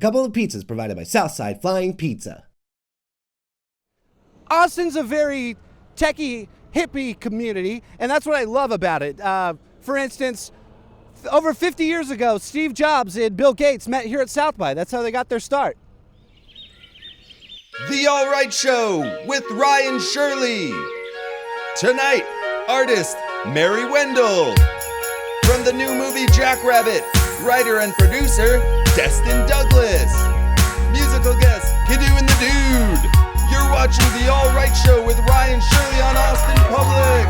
couple of pizzas provided by Southside Flying Pizza. Austin's a very techie, hippie community, and that's what I love about it. For instance, over 50 years ago, Steve Jobs and Bill Gates met here at South by. That's how they got their start. The All Right Show with Ryan Shirley. Tonight, artist Mary Wendel. From the new movie Jackrabbit, writer and producer Destin Douglas. Musical guest Kiddoo and the Dude. You're watching The All Right Show with Ryan Shirley on Austin Public.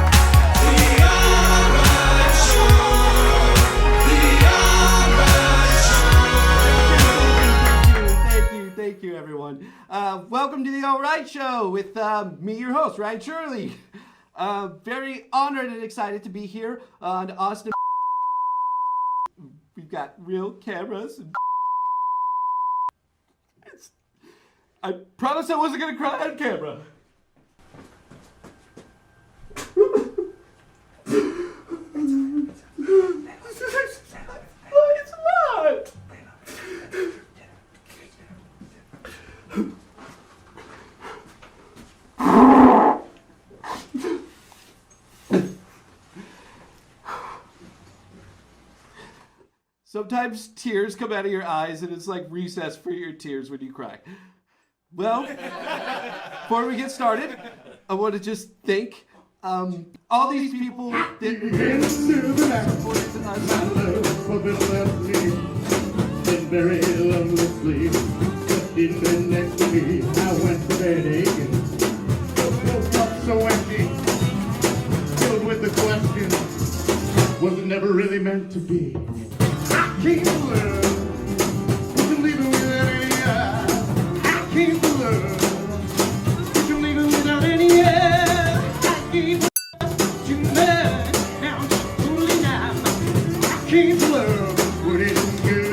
The All Right Show. The All Right Show. Thank you, everyone. Welcome to The All Right Show with me, your host, Ryan Shirley. Very honored and excited to be here on Austin. We've got real cameras. I promised I wasn't going to cry on camera. It's not. Sometimes tears come out of your eyes and it's like recess for your tears when you cry. Well, before we get started, I want to just thank all these people that supported us. Very lovely, but in the next to me, I went to bed aching. Woke up so empty, filled with the question, was it never really meant to be? I can't love, you can leave it without any I can't love, you can leave it without any I can't love too much, now I'm truly now. I can't love what isn't good.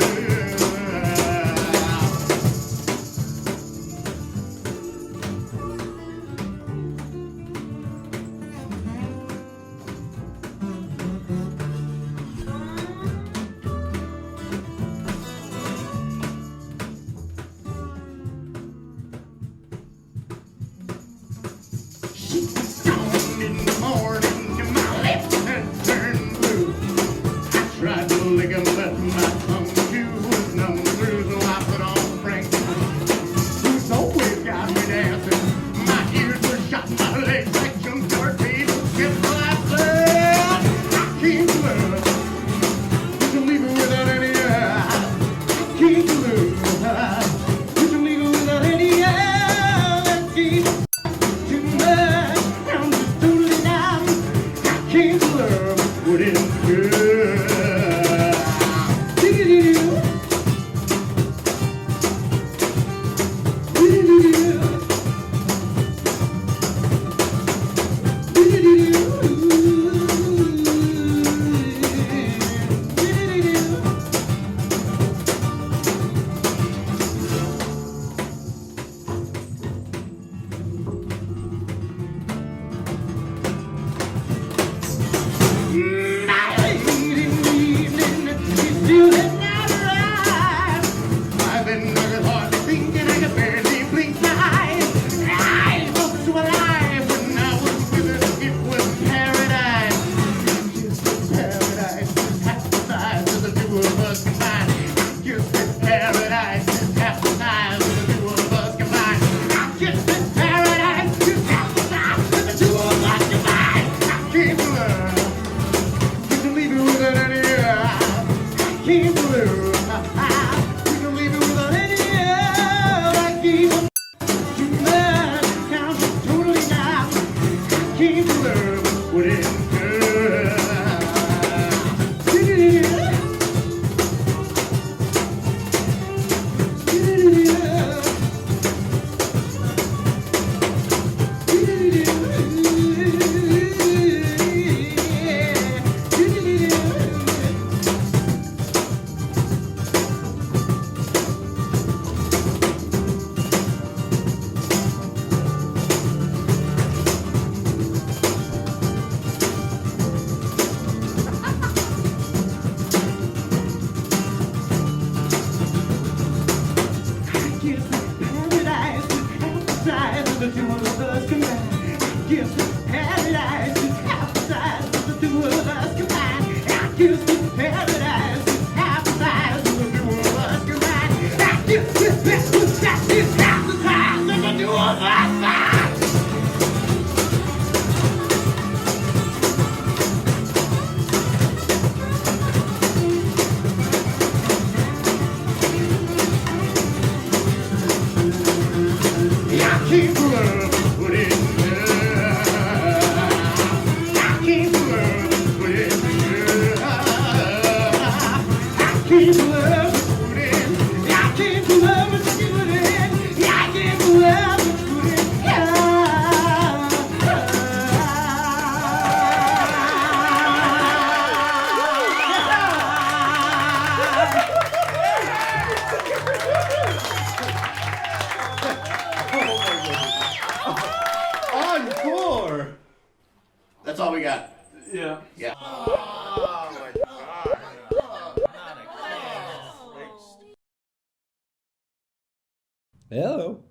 Hello.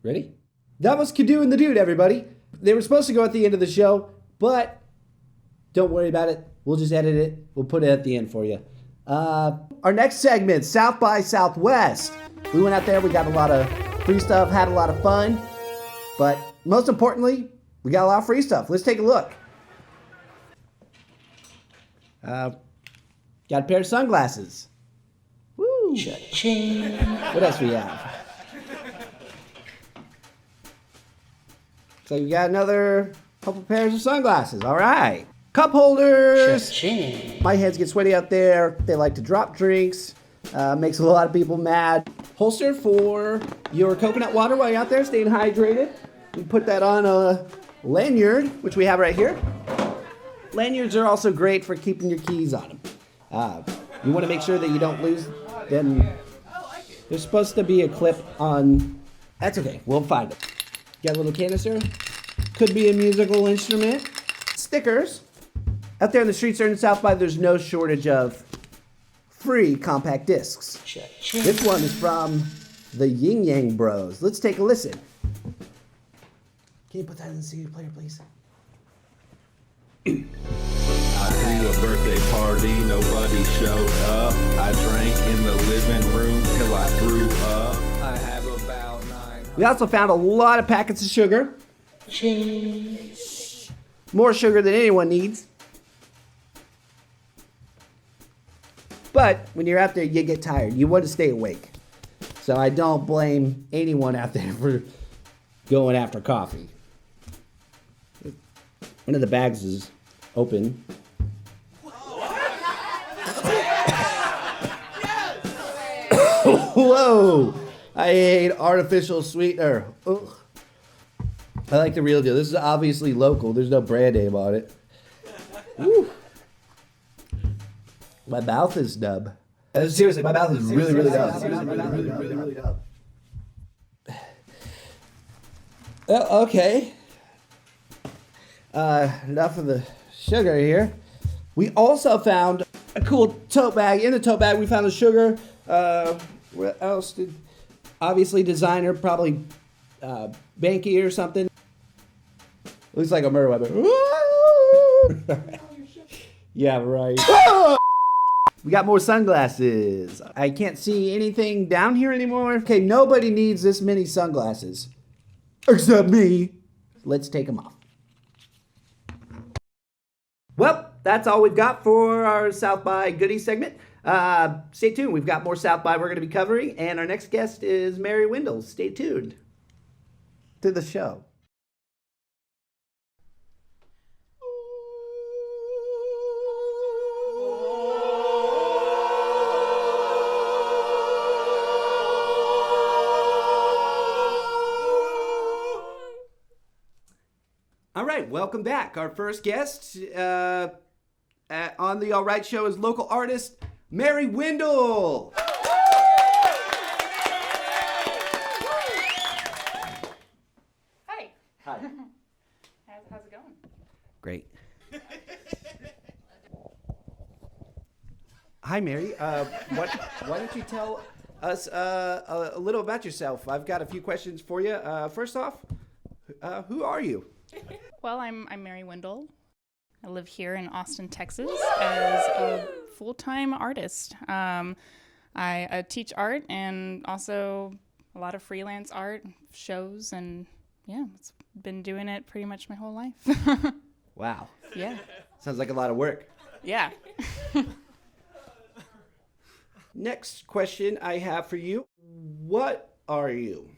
Ready? That was Kiddoo and the Dude, everybody. They were supposed to go at the end of the show, but don't worry about it. We'll just edit it. We'll put it at the end for you. Our next segment, South by Southwest. We went out there. We got a lot of free stuff, had a lot of fun. But most importantly, we got a lot of free stuff. Let's take a look. Got a pair of sunglasses. Woo! Cha-ching. What else we have? So we got another couple pairs of sunglasses. All right. Cup holders. Cha-ching. My hands get sweaty out there. They like to drop drinks. Makes a lot of people mad. Holster for your coconut water while you're out there staying hydrated. You put that on a lanyard, which we have right here. Lanyards are also great for keeping your keys on them. You want to make sure that you don't lose them. There's supposed to be a clip on. That's okay. We'll find it. Got a little canister. Could be a musical instrument. Stickers. Out there in the streets or in South by, there's no shortage of free compact discs. This one is from the Yin Yang Bros. Let's take a listen. Can you put that in the CD player, please? I threw a birthday party, nobody showed up. I drank in the living room till I threw up. I have about 9. We also found a lot of packets of sugar. More sugar than anyone needs. But when you're out there, you get tired. You want to stay awake. So I don't blame anyone out there for going after coffee. One of the bags is open. Whoa! I hate artificial sweetener. Ugh. I like the real deal. This is obviously local. There's no brand name on it. Woo. My mouth is numb. Seriously, my mouth is really, really numb. Okay. Enough of the sugar here. We also found a cool tote bag. In the tote bag, we found the sugar. What else did? Obviously, designer, probably Banky or something. Looks like a murder weapon. Yeah, right. We got more sunglasses. I can't see anything down here anymore. Okay, nobody needs this many sunglasses. Except me. Let's take them off. Well, that's all we've got for our South by Goodie segment. Stay tuned. We've got more South by we're going to be covering. And our next guest is Mary Wendel. Stay tuned to the show. All right, welcome back. Our first guest on the All Right Show is local artist Mary Wendel. Hi. Hi. How's it going? Great. Hi, Mary. Why don't you tell us a little about yourself? I've got a few questions for you. First off, who are you? Well, I'm Mary Wendel. I live here in Austin, Texas, as a full-time artist. I teach art and also a lot of freelance art shows, and yeah, it's been doing it pretty much my whole life. Wow. Yeah. Sounds like a lot of work. Yeah. Next question I have for you. What are you?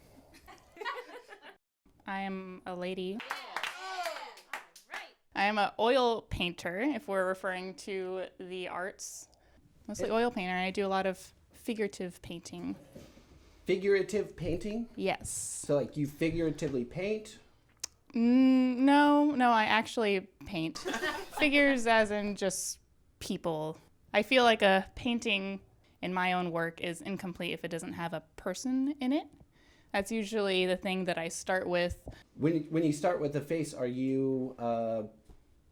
I am a lady. I am an oil painter, if we're referring to the arts. Mostly oil painter. I do a lot of figurative painting. Figurative painting? Yes. So like you figuratively paint? No, I actually paint. Figures as in just people. I feel like a painting in my own work is incomplete if it doesn't have a person in it. That's usually the thing that I start with. When you start with the face, are you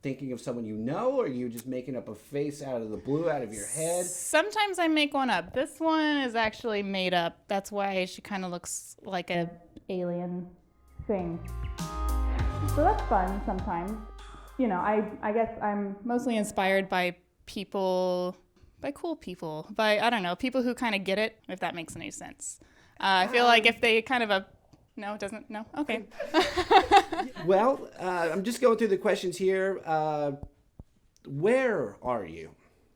thinking of someone you know, or are you just making up a face out of the blue, out of your head? Sometimes I make one up. This one is actually made up. That's why she kind of looks like a alien thing. So that's fun sometimes. You know, I guess I'm mostly inspired by people, by cool people, by, I don't know, people who kind of get it, if that makes any sense. I feel like if they kind of no, it doesn't, no? Okay. Well, I'm just going through the questions here. Where are you?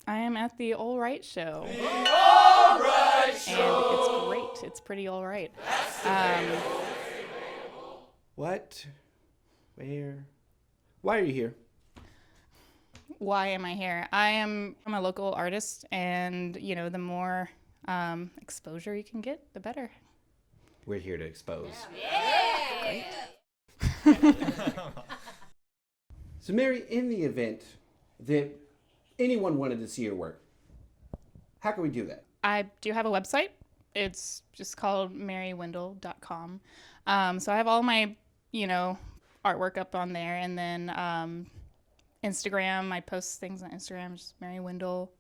I am at the All Right Show. The All Right Show! And it's great. It's pretty all right. What? Where? Why are you here? Why am I here? I'm a local artist, and, you know, the more exposure you can get, the better. We're here to expose. Yeah. So, Mary, in the event that anyone wanted to see your work, how can we do that? I do have a website. It's just called marywendel.com. So I have all my, you know, artwork up on there, and then Instagram. I post things on Instagram, just Mary Wendel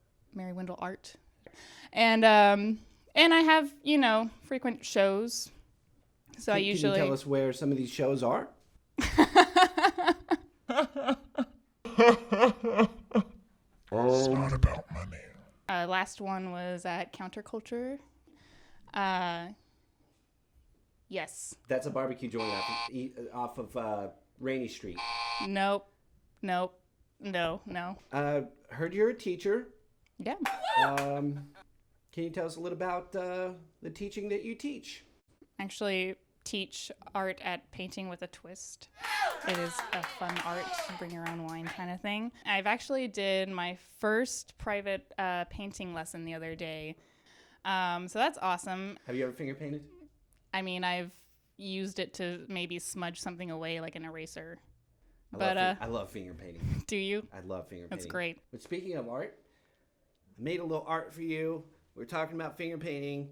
Art, and I have, you know, frequent shows. So I usually. Can you tell us where some of these shows are? It's not about money. Last one was at Counterculture. Yes. That's a barbecue joint off of Rainy Street. Nope. No. Heard you're a teacher. Yeah. Can you tell us a little about the teaching that you teach? Actually teach art at Painting with a Twist. It is a fun art, bring your own wine kind of thing. I've actually did my first private painting lesson the other day. So that's awesome. Have you ever finger painted? I mean, I've used it to maybe smudge something away like an eraser. I love finger painting. Do you? I love finger painting. That's great. But speaking of art, I made a little art for you. We were talking about finger painting.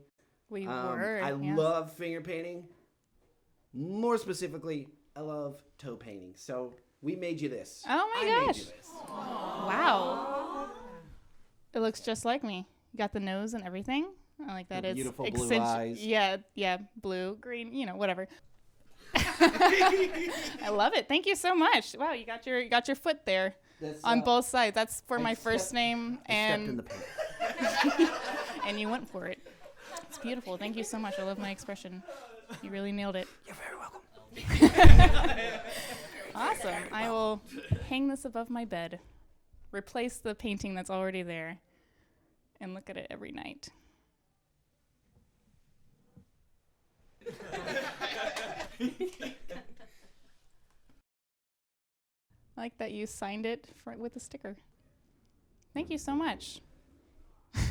We were. I yes. love finger painting. More specifically, I love toe painting. So we made you this. Oh my I gosh. made you this. Wow. It looks just like me. You got the nose and everything. I like that. The It's beautiful blue eyes. Yeah, blue, green, you know, whatever. I love it. Thank you so much. Wow, you got your foot there on both sides. That's for my first name, and and you went for it. It's beautiful. Thank you so much. I love my expression. You really nailed it. You're very welcome. Awesome. I will hang this above my bed, replace the painting that's already there, and look at it every night. I like that you signed it with a sticker. Thank you so much.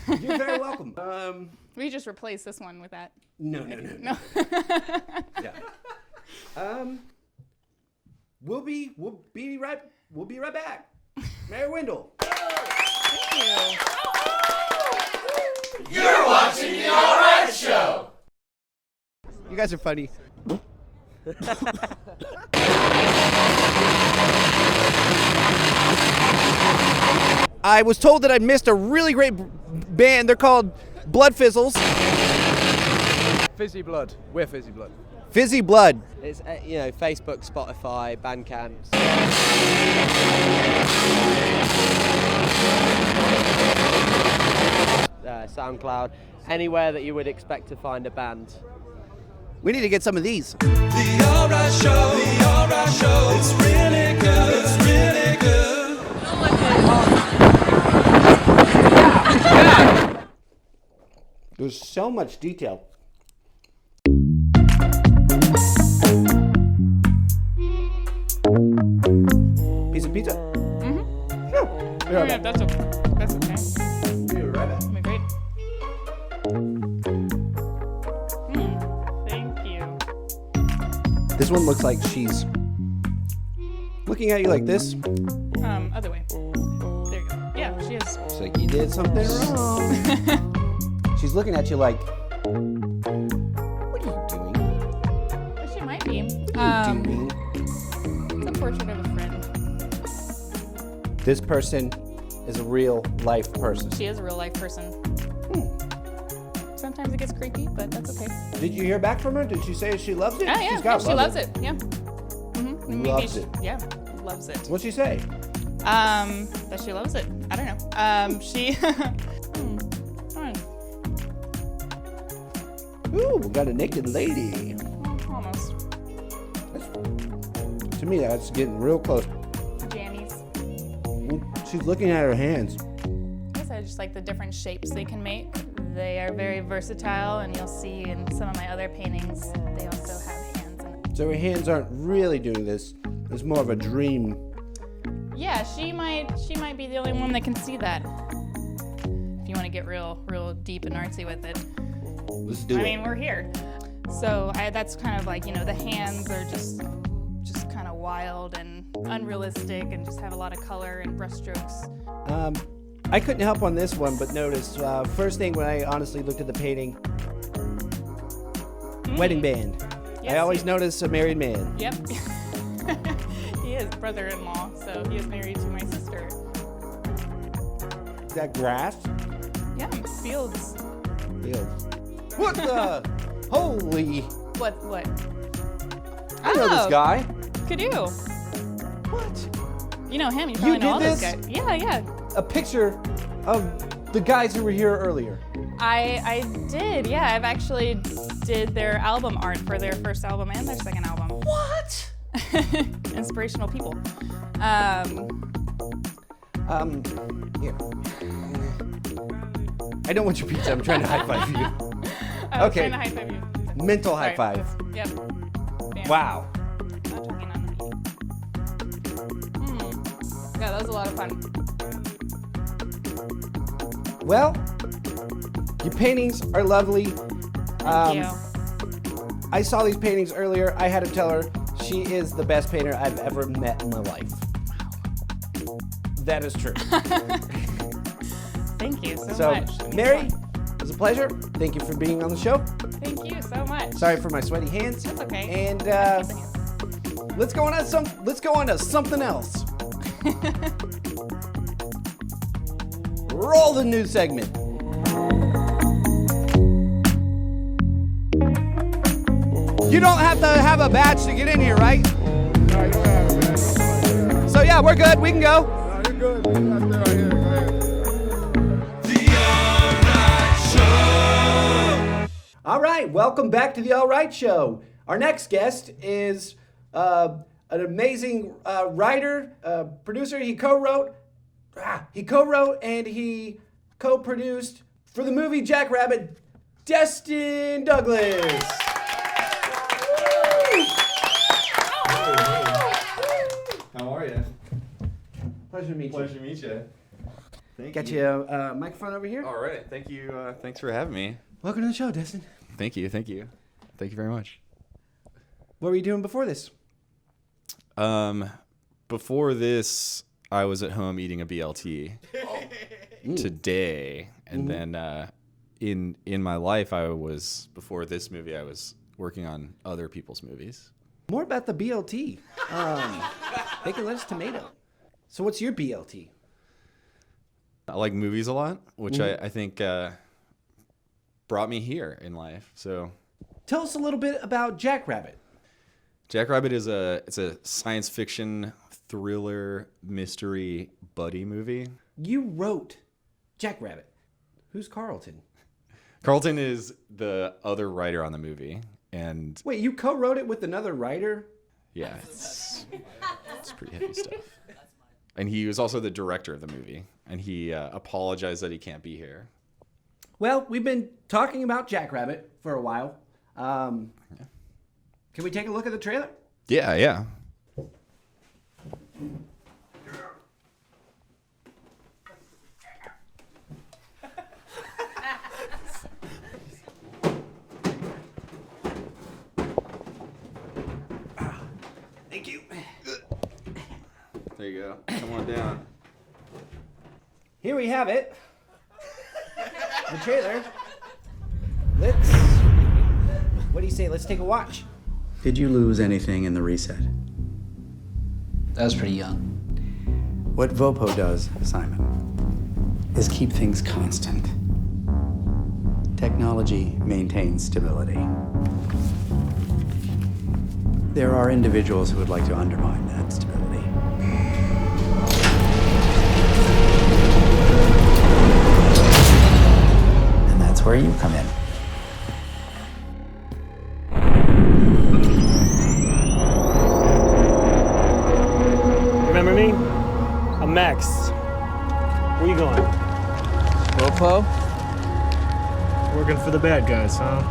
You're very welcome. We just replace this one with that. No. Yeah. We'll be right back. Mary Wendel. Thank you. You're watching the All Right Show. You guys are funny. I was told that I'd missed a really great band. They're called Blood Fizzles. Fizzy Blood. We're Fizzy Blood. Fizzy Blood. It's, you know, Facebook, Spotify, Bandcamp. SoundCloud, anywhere that you would expect to find a band. We need to get some of these. The All Right Show. The All Right Show. It's really good. It's really good. There's so much detail. Piece of pizza? Mm-hmm. Sure. Yeah, that's okay. Be right back. That'd be great. Thank you. This one looks like she's looking at you like this. Other way. There you go. Yeah, she is. It's like you did something wrong. She's looking at you like, what are you doing? She might be. What are you doing? It's a portrait of a friend. this person is a real life person. She is a real life person. Sometimes it gets creepy, but that's okay. Did you hear back from her? Did she say she loves it? Oh, yeah, She's got she loves it. Yeah. Loves it. Yeah, loves it. What'd she say? That she loves it. I don't know. She. Ooh, we got a naked lady. Almost. To me, that's getting real close. Jammies. She's looking at her hands. I guess I just like the different shapes they can make. They are very versatile, and you'll see in some of my other paintings, they also have hands in it. So her hands aren't really doing this. It's more of a dream. Yeah, she might be the only one that can see that. If you want to get real deep and artsy with it. Let's do it. I mean, we're here. So that's kind of like, the hands are just kind of wild and unrealistic and just have a lot of color and brushstrokes. I couldn't help on this one, but notice, first thing when I honestly looked at the painting, wedding band. Yes, I always notice a married man. Yep. He is brother-in-law, so he is married to my sister. Is that grass? Yeah, fields. Fields. What the? Holy. What? I know this guy. Kiddoo. What? You know him. You probably know all those guys. Yeah. A picture of the guys who were here earlier. I did, yeah. I've actually did their album art for their first album and their second album. What? Inspirational people. Here. I don't want your pizza. I'm trying to high five you. I was trying to high five you. Mental high five. Yep. Bam. Wow. Not talking on me. Yeah, that was a lot of fun. Well, your paintings are lovely. Thank you. I saw these paintings earlier. I had to tell her she is the best painter I've ever met in my life. That is true. Thank you so much. Mary, it was a pleasure. Thank you for being on the show. Thank you so much. Sorry for my sweaty hands. That's okay. And let's go on to something else. Roll the news segment. You don't have to have a badge to get in here, right? No, you don't have a badge. So yeah, we're good. We can go. No, you're good. You're not there right here. Go ahead. All right, welcome back to the All Right Show. Our next guest is an amazing writer, producer. He co-wrote and he co-produced for the movie Jackrabbit, Destin Douglas. How are you? Pleasure to meet you. Pleasure to meet you. Thank Got you. you a microphone over here. All right. Thank you. Thanks for having me. Welcome to the show, Destin. Thank you. Thank you very much. What were you doing before this? Before this, I was at home eating a BLT today, and then in my life, before this movie, I was working on other people's movies. More about the BLT. Bacon, lettuce, tomato. So what's your BLT? I like movies a lot, which I think brought me here in life. So, tell us a little bit about Jackrabbit. Jackrabbit is a science fiction thriller mystery buddy movie. You wrote Jackrabbit. Who's Carlton? Carlton is the other writer on the movie, and wait, you co-wrote it with another writer? Yeah, it's pretty heavy stuff. And he was also the director of the movie, and he apologized that he can't be here. Well, we've been talking about Jackrabbit for a while. Can we take a look at the trailer? Yeah. Thank you. There you go. Come on down. Here we have it. The trailer. What do you say? Let's take a watch. Did you lose anything in the reset? I was pretty young. What Vopo does, Simon, is keep things constant. Technology maintains stability. There are individuals who would like to undermine that stability. And that's where you come in. Remember me? I'm Max. Where you going? Vopo? Working for the bad guys, huh?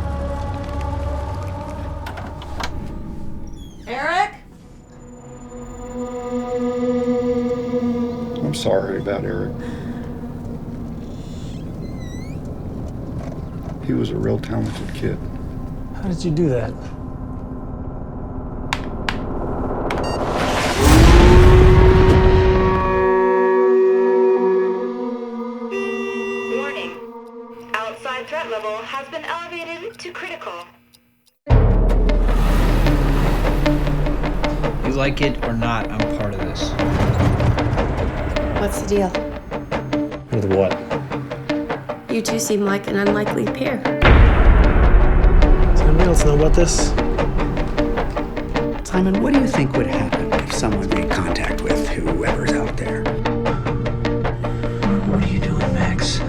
Eric? I'm sorry about Eric. He was a real talented kid. How did you do that? Warning. Outside threat level has been elevated to critical. You like it or not, I'm part of this. What's the deal? With what? You two seem like an unlikely pair. Does anybody else know about this? Simon, what do you think would happen if someone made contact with whoever's out there? What are you doing, Max?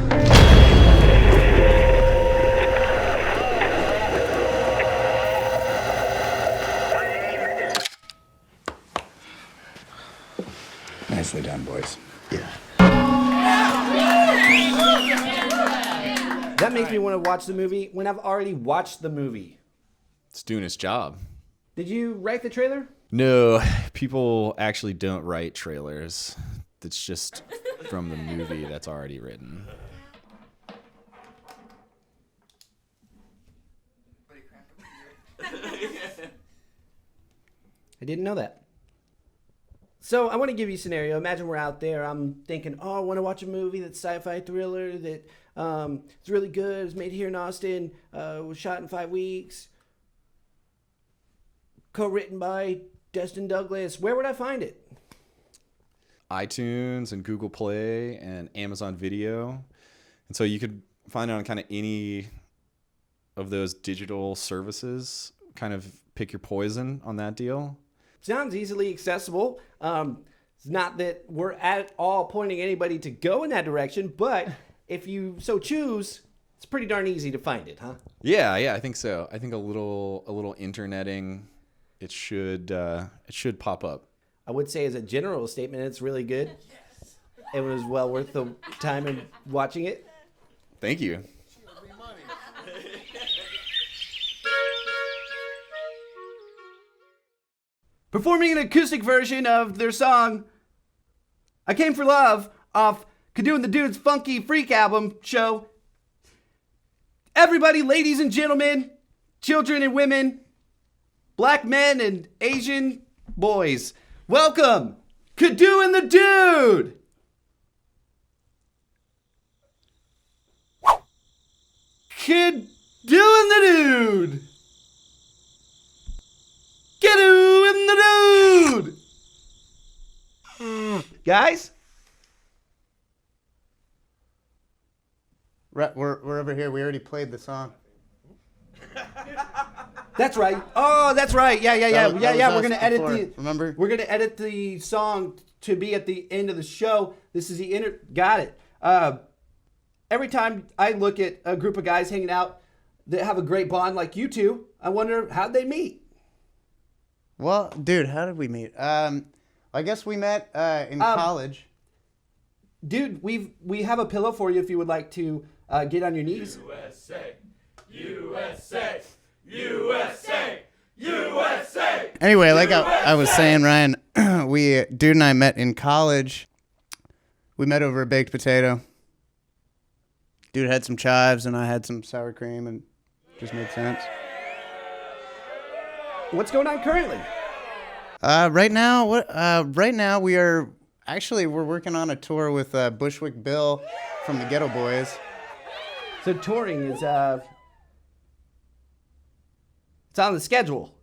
Nicely done, boys. Yeah. That makes me want to watch the movie when I've already watched the movie. It's doing its job. Did you write the trailer? No, people actually don't write trailers. It's just from the movie that's already written. I didn't know that. So I want to give you a scenario. Imagine we're out there. I'm thinking, oh, I want to watch a movie that's sci-fi thriller that it's really good. It's made here in Austin. Was shot in 5 weeks. Co-written by Destin Douglas. Where would I find it? iTunes and Google Play and Amazon Video. And so you could find it on kind of any of those digital services. Kind of pick your poison on that deal. Sounds easily accessible. It's not that we're at all pointing anybody to go in that direction, but if you so choose, it's pretty darn easy to find it, huh? Yeah, I think so. I think a little interneting, it should pop up. I would say as a general statement, it's really good. Yes. It was well worth the time in watching it. Thank you. Performing an acoustic version of their song, I Came for Love, off Kiddoo and the Dude's Funky Freak album show. Everybody, ladies and gentlemen, children and women, black men and Asian boys, welcome, Kiddoo and the Dude! Kiddoo and the Dude! Kiddoo and the Dude! Guys? We're over here. We already played the song. That's right. Oh, that's right. Yeah. We're gonna edit the. Remember? We're gonna edit the song to be at the end of the show. This is the Got it. Every time I look at a group of guys hanging out that have a great bond like you two, I wonder how'd they meet. Well, dude, how did we meet? I guess we met in college. Dude, we have a pillow for you if you would like to get on your knees. USA, USA, USA, USA. Anyway, like I was saying, Ryan, dude and I met in college. We met over a baked potato. Dude had some chives and I had some sour cream, and it just made sense. What's going on currently? Right now we're working on a tour with Bushwick Bill from the Ghetto Boys. So touring is it's on the schedule.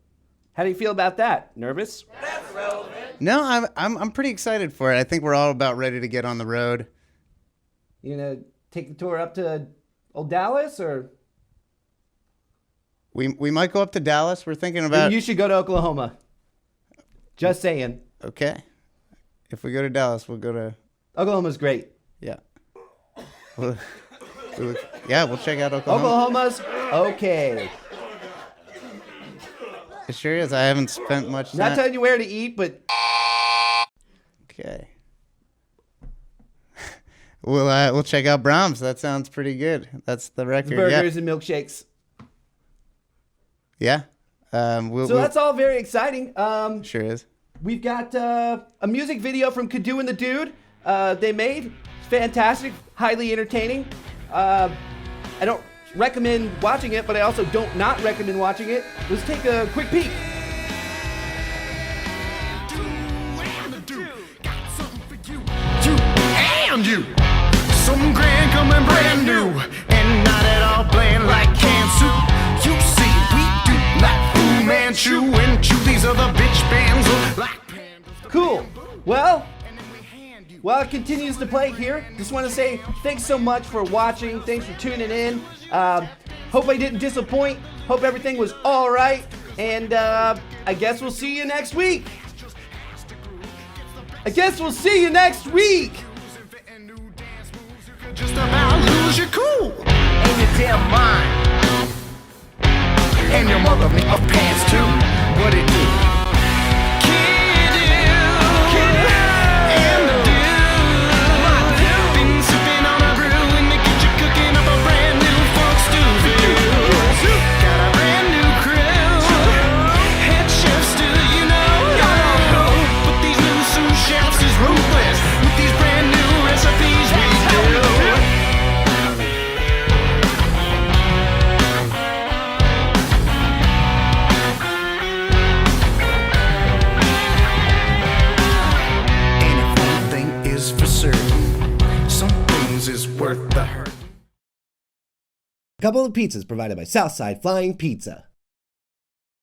How do you feel about that? Nervous? That's relevant. No, I'm pretty excited for it. I think we're all about ready to get on the road. You gonna take the tour up to old Dallas, or we might go up to Dallas. We're thinking about. You should go to Oklahoma. Just saying. Okay. If we go to Dallas, we'll go to. Oklahoma's great. Yeah. We'll check out Oklahoma. Oklahoma's okay. It sure is. I haven't spent much time. Not telling you where to eat, but. Okay. We'll check out Brahms. That sounds pretty good. That's the record. Burgers and milkshakes. Yeah. That's all very exciting. Sure is. We've got a music video from Kiddoo and the Dude. They made. It's fantastic, highly entertaining. I don't recommend watching it, but I also don't not recommend watching it. Let's take a quick peek. And you, some grand coming brand new, and not at all bland like can soup. You see, we do like Fu Manchu and chew these other bitch bands look like pandas. Cool. Well, while it continues to play here, just want to say thanks so much for watching. Thanks for tuning in. Hope I didn't disappoint. Hope everything was all right. And I guess we'll see you next week. Just about lose your cool and your damn mind, and your mother make up pants too. What it do? Kiddoo and the dude. Been sipping on a brew in the kitchen, cooking up a brand new funk stew. Got a brand new crew, head chef still, you know. But these new sous chefs is ruthless with these brand new recipes we do. A couple of pizzas provided by Southside Flying Pizza.